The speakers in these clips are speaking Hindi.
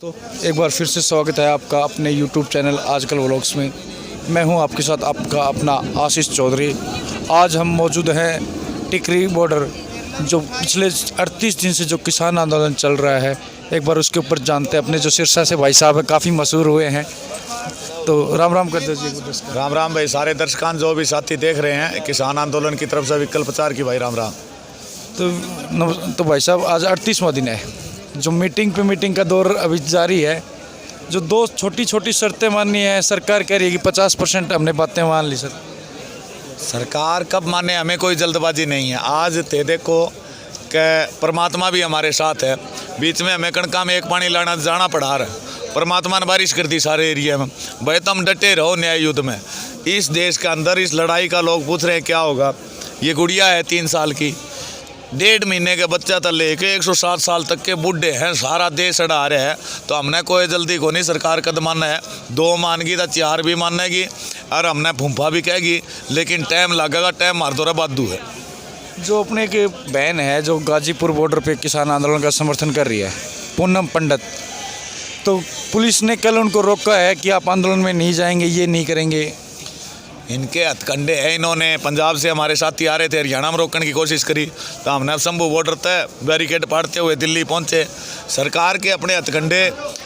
तो एक बार फिर से स्वागत है आपका अपने YouTube चैनल आजकल व्लॉग्स में। मैं हूं आपके साथ आपका अपना आशीष चौधरी। आज हम मौजूद हैं टिकरी बॉर्डर, जो पिछले 38 दिन से जो किसान आंदोलन चल रहा है, एक बार उसके ऊपर जानते हैं। अपने जो सिरसा से भाई साहब है, काफ़ी मशहूर हुए हैं, तो राम राम कर दीजिए। राम राम भाई, सारे दर्शकान जो भी साथी देख रहे हैं किसान आंदोलन की तरफ से विकल्प प्रचार की, भाई राम राम। तो भाई साहब, आज 38वां दिन है, जो मीटिंग पे मीटिंग का दौर अभी जारी है। जो दो छोटी छोटी शर्तें माननी है, सरकार कह रही है कि 50% हमने बातें मान ली। सर, सरकार कब माने, हमें कोई जल्दबाजी नहीं है। आज ते देखो कि परमात्मा भी हमारे साथ है। बीच में हमें कणका में एक पानी लाना जाना पड़ा रहा, परमात्मा ने बारिश कर दी सारे एरिया में। भाई तुम डटे रहो न्याय युद्ध में। इस देश के अंदर इस लड़ाई का लोग पूछ रहे हैं क्या होगा। ये गुड़िया है 3 साल की, 1.5 महीने के बच्चा तक लेके 107 साल तक के बूढ़े हैं, सारा देश अड़ा रहे हैं। तो हमने कोई जल्दी को नहीं, सरकार कद मानना है। 2 मानगी तो 4 भी मानेगी, और हमने फूंफा भी कहेगी, लेकिन टाइम लगेगा। टाइम मार दो बादू है। जो अपने एक बहन है जो गाजीपुर बॉर्डर पे किसान आंदोलन का समर्थन कर रही है, पूनम पंडित, तो पुलिस ने कल उनको रोका है कि आप आंदोलन में नहीं जाएंगे, ये नहीं करेंगे। इनके हथकंडे हैं। इन्होंने पंजाब से हमारे साथी आ रहे थे, हरियाणा में रोकने की कोशिश करी, तो हमने अब शंभू बॉर्डर तक बैरिकेड पाड़ते हुए दिल्ली पहुंचे। सरकार के अपने हथकंडे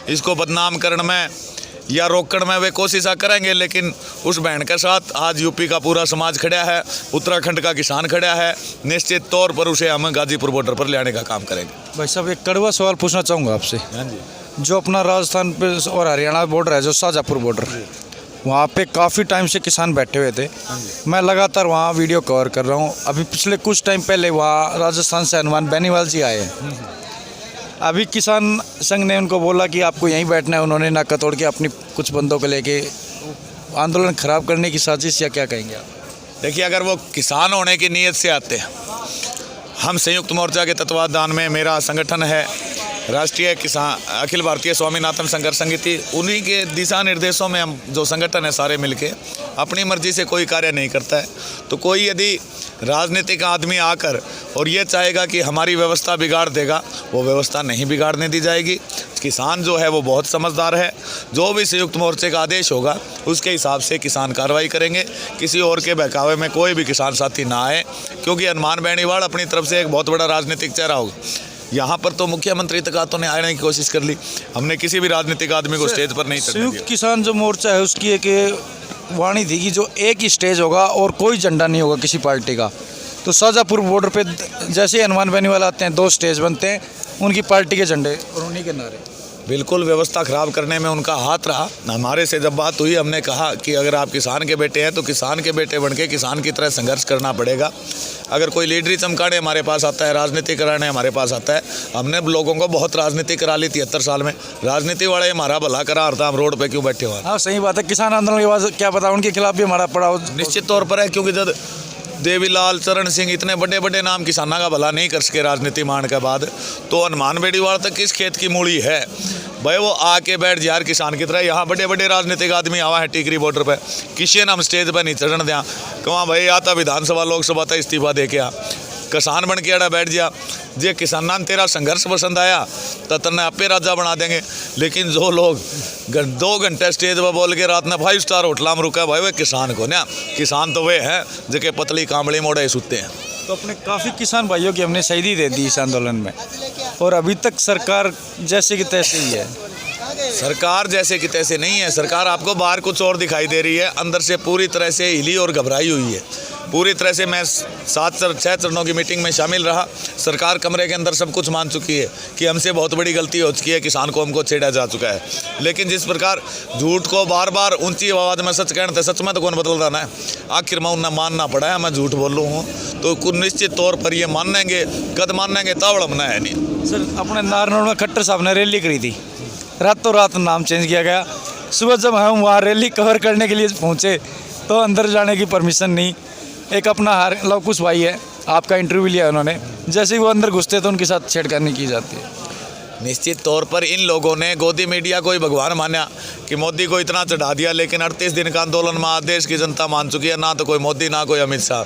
इसको बदनाम करने में या रोकने में वे कोशिशें करेंगे, लेकिन उस बहन के साथ आज यूपी का पूरा समाज खड़ा है, उत्तराखंड का किसान खड़ा है। निश्चित तौर पर उसे हम गाजीपुर बॉर्डर पर ले आने का काम करेंगे। भाई साहब, एक कड़वा सवाल पूछना चाहूँगा आपसे। हाँ जी। जो अपना राजस्थान पे और हरियाणा बॉर्डर है, जो शाहजहाँपुर बॉर्डर, वहाँ पे काफ़ी टाइम से किसान बैठे हुए थे। मैं लगातार वहाँ वीडियो कवर कर रहा हूँ। अभी पिछले कुछ टाइम पहले वहाँ राजस्थान से हनुमान बेनीवाल जी आए हैं। अभी किसान संघ ने उनको बोला कि आपको यहीं बैठना है। उन्होंने नाका तोड़ के अपनी कुछ बंदों को लेके आंदोलन खराब करने की साजिश, या क्या कहेंगे आप? देखिए, अगर वो किसान होने की नीयत से आते हैं, हम संयुक्त मोर्चा के तत्वाधान में मेरा संगठन है राष्ट्रीय किसान अखिल भारतीय स्वामीनाथन संघर्ष समिति, उन्हीं के दिशा निर्देशों में हम जो संगठन है सारे मिलके अपनी मर्जी से कोई कार्य नहीं करता है। तो कोई यदि राजनीतिक आदमी आकर और ये चाहेगा कि हमारी व्यवस्था बिगाड़ देगा, वो व्यवस्था नहीं बिगाड़ने दी जाएगी। किसान जो है वो बहुत समझदार है। जो भी संयुक्त मोर्चे का आदेश होगा उसके हिसाब से किसान कार्रवाई करेंगे। किसी और के बहकावे में कोई भी किसान साथी ना आए, क्योंकि हनुमान बेनीवाल अपनी तरफ से एक बहुत बड़ा राजनीतिक चेहरा होगा। यहाँ पर तो मुख्यमंत्री तक तो ने आने की कोशिश कर ली, हमने किसी भी राजनीतिक आदमी को स्टेज पर नहीं चढ़ने दिया। संयुक्त किसान जो मोर्चा है उसकी एक वाणी थी कि जो एक ही स्टेज होगा और कोई झंडा नहीं होगा किसी पार्टी का। तो शाहजहाँपुर बॉर्डर पे जैसे हनुमान बेनीवाल आते हैं, 2 स्टेज बनते हैं, उनकी पार्टी के झंडे और उन्हीं के नारे। बिल्कुल व्यवस्था खराब करने में उनका हाथ रहा। हमारे से जब बात हुई, हमने कहा कि अगर आप किसान के बेटे हैं तो किसान के बेटे बनके किसान की तरह संघर्ष करना पड़ेगा। अगर कोई लीडरी चमकाने हमारे पास आता है, राजनीति कराने हमारे पास आता है, हमने लोगों को बहुत राजनीति करा ली 73 साल में। राजनीति वाले हमारा भला करा रहा था, हम रोड पे क्यों बैठे हुए? हाँ, सही बात है। किसान आंदोलन के बाद क्या पता उनके खिलाफ भी हमारा पड़ा हो। निश्चित तौर पर है, क्योंकि जब देवीलाल, चरण सिंह, इतने बड़े बड़े नाम किसाना का भला नहीं कर सके राजनीति मान के बाद, तो हनुमान बेनीवाल तक किस खेत की मूली है भाई? वो आके बैठ जाए यार किसान की तरह। यहाँ बड़े बड़े राजनीतिक आदमी आवा है टिकरी बॉर्डर पे, किसी ने हम स्टेज पर नहीं चढ़ने दिया। कहाँ भाई, आता विधानसभा लोकसभा था, इस्तीफा दे के आ, किसान बन के अड़ा बैठ जा। जे किसाना ने तेरा संघर्ष पसंद आया तो तन्ने आपे राजा बना देंगे। लेकिन जो लोग 2 घंटे स्टेज पर बोल के रात में 5 स्टार होटल में रुका, भाई वे किसान को ना, किसान तो वे हैं जो पतली कामड़ी मोड़े सुते हैं। तो अपने काफ़ी किसान भाइयों की हमने शहीदी दे दी इस आंदोलन में, और अभी तक सरकार जैसे कि तैसे ही है। सरकार जैसे कि तैसे नहीं है। सरकार आपको बाहर कुछ और दिखाई दे रही है, अंदर से पूरी तरह से हिली और घबराई हुई है पूरी तरह से। मैं 6 चरणों की मीटिंग में शामिल रहा। सरकार कमरे के अंदर सब कुछ मान चुकी है कि हमसे बहुत बड़ी गलती हो चुकी है, किसान को हमको छेड़ा जा चुका है। लेकिन जिस प्रकार झूठ को बार बार ऊंची आवाज़ में सच कहते, सच में तो कौन बदलता ना है। आखिर में उन्हें मानना पड़ा है मैं झूठ बोल रहा हूँ, तो निश्चित तौर पर ये मानेंगे, कद मानेंगे तावड़ मना है नहीं। सर, अपने नारनौल में खट्टर साहब ने रैली करी थी, रातों रात नाम चेंज किया गया। सुबह जब हम वहाँ रैली कवर करने के लिए पहुँचे तो अंदर जाने की परमिशन नहीं। एक अपना लवकुश भाई है, आपका इंटरव्यू लिया उन्होंने, जैसे ही वो अंदर घुसते तो उनके साथ छेड़खानी की जाती है। निश्चित तौर पर इन लोगों ने गोदी मीडिया को ही भगवान माना कि मोदी को इतना चढ़ा दिया, लेकिन 38 दिन का आंदोलन में आज देश की जनता मान चुकी है। ना तो कोई मोदी ना कोई अमित शाह,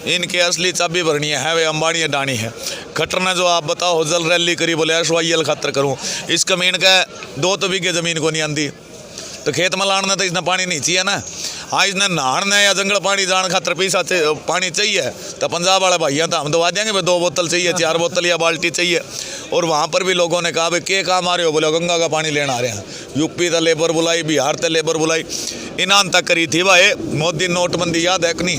इनके असली चाबी भरनी है वे अंबानी अडानी है। खट्टर ने जो आप बताओ जल रैली करी, बोले SYL खातर करूँ, इस कमीन का 2 तो बीघे ज़मीन को नहीं आंदी, तो खेत में लाने तो इसने पानी नहीं चाहिए ना। हाँ, इसने नहाने या जंगल पानी जाने खातर पैसा पानी चाहिए, तो पंजाब वाले भैया तो हम दवा देंगे भाई 2 बोतल चाहिए, 4 बोतल या बाल्टी चाहिए। और वहाँ पर भी लोगों ने कहा भाई के काम आ रहे हो, बोले गंगा का पानी लेना आ रहे हैं। यूपी तो लेबर बुलाई, बिहार तो लेबर बुलाई, इनाम तक करी थी भाई। मोदी नोटबंदी याद है कि नहीं,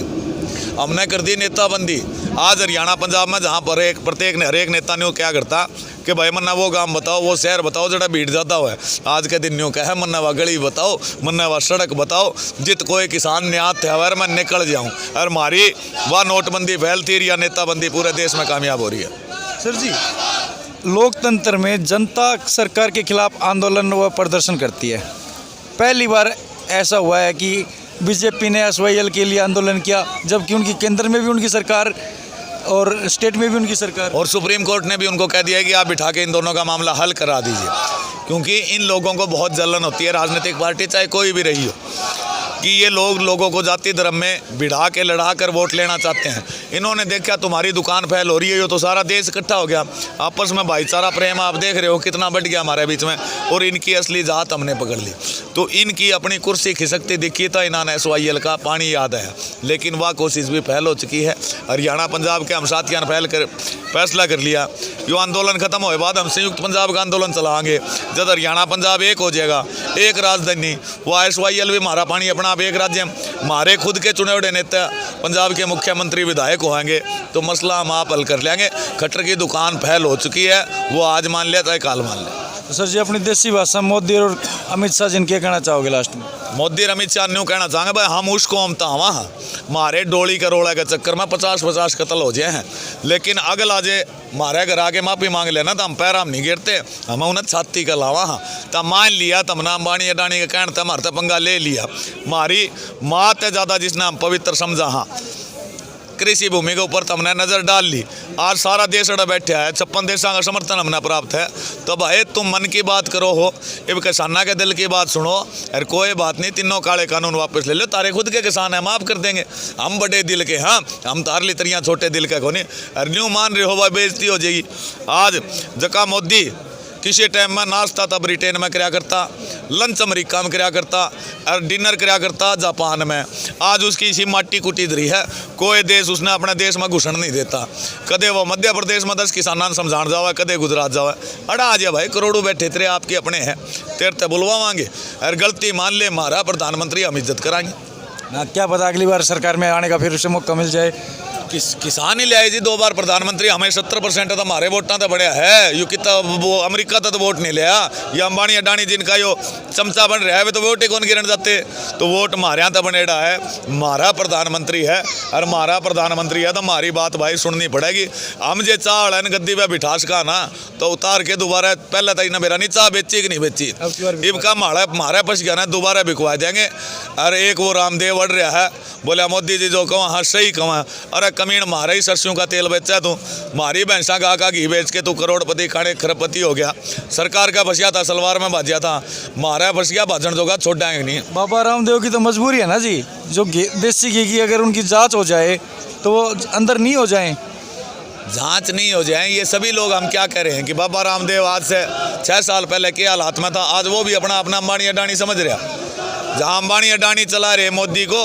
हमने कर दी नेताबंदी। आज हरियाणा पंजाब में जहाँ पर हरेक नेता ने वो क्या करता कि भाई मन्ना वो गांव बताओ, वो शहर बताओ जरा भीड़ ज़्यादा हुआ है। आज के दिन न्यू कहे मन्ना वा गली बताओ, मन्ना वा सड़क बताओ, जित कोई किसान न्यात त्यौहार मैं निकल जाऊँ। और हमारी वह नोटबंदी फैलती रही या नेताबंदी पूरे देश में कामयाब हो रही है। सर जी, लोकतंत्र में जनता सरकार के खिलाफ आंदोलन व प्रदर्शन करती है। पहली बार ऐसा हुआ है कि बीजेपी ने SYL के लिए आंदोलन किया, जबकि उनकी केंद्र में भी उनकी सरकार और स्टेट में भी उनकी सरकार, और सुप्रीम कोर्ट ने भी उनको कह दिया है कि आप बिठा के इन दोनों का मामला हल करा दीजिए। क्योंकि इन लोगों को बहुत जलन होती है, राजनीतिक पार्टी चाहे कोई भी रही हो, कि ये लोगों को जाति धर्म में भिड़ा के लड़ा कर वोट लेना चाहते हैं। इन्होंने देखा तुम्हारी दुकान फैल हो रही है, तो सारा देश इकट्ठा हो गया, आपस में भाईचारा प्रेम आप देख रहे हो कितना बढ़ गया हमारे बीच में, और इनकी असली जात हमने पकड़ ली। तो इनकी अपनी कुर्सी खिसकती दिखी था, इन्होंने SYL का पानी याद है, लेकिन वह कोशिश भी फैल हो चुकी है। हरियाणा पंजाब के हम साथियों ने फैसला कर लिया, यो आंदोलन खत्म होने बाद हम संयुक्त पंजाब का आंदोलन चलाएंगे। जब हरियाणा पंजाब एक हो जाएगा, एक राजधानी, वह SYL भी हमारा पानी अपना आप एक राज्य, हमारे खुद के चुने हुए नेता पंजाब के मुख्यमंत्री विधायक होंगे, तो मसला हम आप हल कर लेंगे। खट्टर की दुकान फैल हो चुकी है, वो आज मान लिया चाहे काल मान लिया। तो सर जी, अपनी देसी भाषा मोदी और अमित शाह जिनके कहना चाहोगे लास्ट में? मोदी और अमित शाह ने कहना चाहेंगे भाई हम उसको हम तावा हाँ, मारे डोली करोड़ा के चक्कर में 50-50 कत्ल हो जाए हैं, लेकिन अगला जे मारे घर आके माफ़ी मांग लेना तो हम पैर हम नहीं गिरते, हम उन्हें छाती का लावा हाँ। तब मान लिया तमना अंबानी अडानी के कहने तब हमारे पंगा ले लिया, मारी मात है ज़्यादा जिसने हम पवित्र समझा हाँ। कृषि भूमि के ऊपर हमने नज़र डाल ली, आज सारा देश अड़ा बैठा है, 56 देशों का समर्थन हमने प्राप्त है। तो भाई तुम मन की बात करो हो, अब किसाना के दिल की बात सुनो, और कोई बात नहीं, तीनों काले कानून वापस ले लो, तारे खुद के किसान है, माफ़ कर देंगे, हम बड़े दिल के, हाँ हम तारली तरियाँ छोटे दिल के कोने। और न्यू मान रहे हो भाई बेइज्जती हो जाएगी। आज जका मोदी किसी टाइम में नाश्ता था ब्रिटेन में कराया करता, लंच अमेरिका में कराया करता, और डिनर कराया करता जापान में, आज उसकी इसी माटी कुटी रही है। कोई देश उसने अपने देश में घुसन नहीं देता। कदे वो मध्य प्रदेश में 10 किसानों समझाण जावा, कदे गुजरात जावा, अड़ा आ जाए भाई करोड़ों बैठे तेरे आपके अपने हैं, तेरे ते बुलवावांगे, और गलती मान ले हमारा प्रधानमंत्री हम इज्जत कराएंगे ना। क्या पता अगली बार सरकार में आने का फिर से मौका मिल जाए। किसान ही ले आए जी 2 बार प्रधानमंत्री, हमें 70% तो हमारे वोटां तो बढ़िया है। यू कितना वो अमेरिका तो वोट नहीं लिया, ये अंबानी अडानी जिनका यो चमचा बन रहा है, वे तो वोट ही कौन गिरन जाते, तो वोट हमारे यहाँ तो बनेड़ा है, हमारा प्रधानमंत्री है, और हमारा प्रधानमंत्री है तो हमारी बात भाई सुननी पड़ेगी। हम जे चाह है गद्दी पे बिठास का ना, तो उतार के दोबारा पहले तक ना मेरा नहीं चाह बेची कि नहीं बेची, इनका हमारा पस गया ना, दोबारा बिकवा देंगे। और एक वो रामदेव अड़ रहा है, बोले मोदी जी जो कहो हाँ सही कहो, अरे कमीन मारा ही सरसों का तेल बेचा तू, मारी भैंसा का घी बेच के तू करोड़पति खाने खरबपति हो गया। सरकार का फंसिया था, सलवार में भाजिया था, मारा फंसिया भाजन जोगा छोड़ाएंगे नहीं। बाबा रामदेव की तो मजबूरी है ना जी, जो देसी घी की अगर उनकी जांच हो जाए तो वो अंदर नहीं हो जाए, जांच नहीं हो जाए। ये सभी लोग हम क्या कह रहे हैं कि बाबा रामदेव आज से 6 साल पहले के हालात में था, आज वो भी अपना अपना अंबानी अडानी समझ रहा। जहाँ अंबानी अडानी चला रहे मोदी को,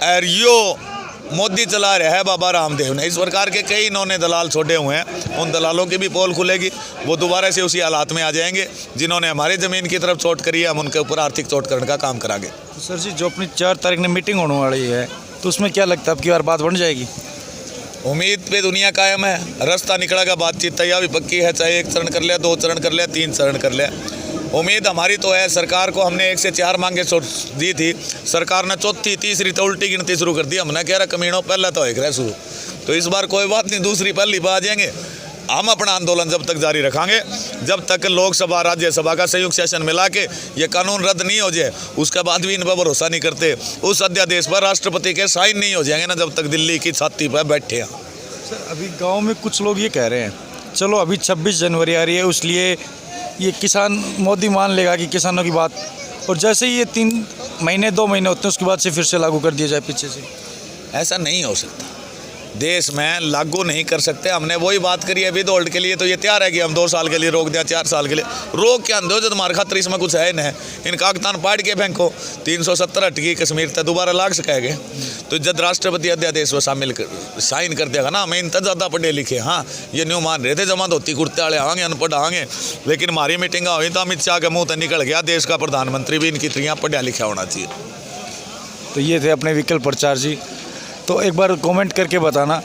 और यो मोदी चला रहा है बाबा रामदेव ने। इस प्रकार के कई इन्होंने दलाल छोड़े हुए हैं, उन दलालों की भी पोल खुलेगी, वो दोबारा से उसी हालात में आ जाएंगे जिन्होंने हमारी ज़मीन की तरफ चोट करी है, हम उनके ऊपर आर्थिक चोट करने का काम करांगे। तो सर जी, जो अपनी 4 तारीख में मीटिंग होने वाली है, तो उसमें क्या लगता है अब की बार बात बन जाएगी? उम्मीद पे दुनिया कायम है, रास्ता निकलेगा, बातचीत तैयार भी पक्की है, चाहे 1 चरण कर लिया, 2 चरण कर लिया, 3 चरण कर लिया। उम्मीद हमारी तो है, सरकार को हमने 1 से 4 मांगे दी थी, सरकार ने चौथी तीसरी तो उल्टी गिनती शुरू कर दी। हमने कह रहा कमीनों पहले तो एक रहा शुरू, तो इस बार कोई बात नहीं, दूसरी पहली पर आ जाएंगे। हम अपना आंदोलन जब तक जारी रखेंगे, जब तक लोकसभा राज्यसभा का संयुक्त सेशन मिला के ये कानून रद्द नहीं हो जाए, उसके बाद भी इन पर भरोसा नहीं करते। उस अध्यादेश पर राष्ट्रपति के साइन नहीं हो जाएंगे ना, जब तक दिल्ली की छाती पर बैठे हैं। सर, अभी गाँव में कुछ लोग ये कह रहे हैं, चलो अभी 26 जनवरी आ रही है, इसलिए ये किसान मोदी मान लेगा कि किसानों की बात, और जैसे ही ये 3 महीने 2 महीने होते हैं उसके बाद से फिर से लागू कर दिया जाए पीछे से। ऐसा नहीं हो सकता, देश में लागू नहीं कर सकते। हमने वही बात करी है विद होल्ड के लिए, तो ये तैयार है कि हम 2 साल के लिए रोक दें, 4 साल के लिए रोक क्या दो, जो तुम्हारे खातर इसमें कुछ है नहीं। इन कागतान पाड़ के फेंको, 370 हटकी कश्मीर तक दोबारा लाग सकेंगे। तो जब राष्ट्रपति अध्यादेश वो शामिल साइन कर देगा ना, मैं इतना ज़्यादा पढ़े लिखे, हाँ ये न्यू मान रहे थे जमा धोती कुर्ते वाले आएंगे, अनपढ़ आएंगे, लेकिन हमारी मीटिंग हुई तो अमित शाह के मुँह तक निकल गया, देश का प्रधानमंत्री भी इनकी तरह पढ़ा लिखा होना चाहिए। तो ये थे अपने विकल्प प्रचार जी। तो एक बार कमेंट करके बताना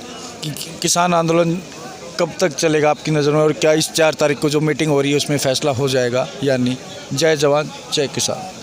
कि किसान आंदोलन कब तक चलेगा आपकी नज़र में, और क्या इस 4 तारीख को जो मीटिंग हो रही है उसमें फैसला हो जाएगा या नहीं। जय जवान जय किसान।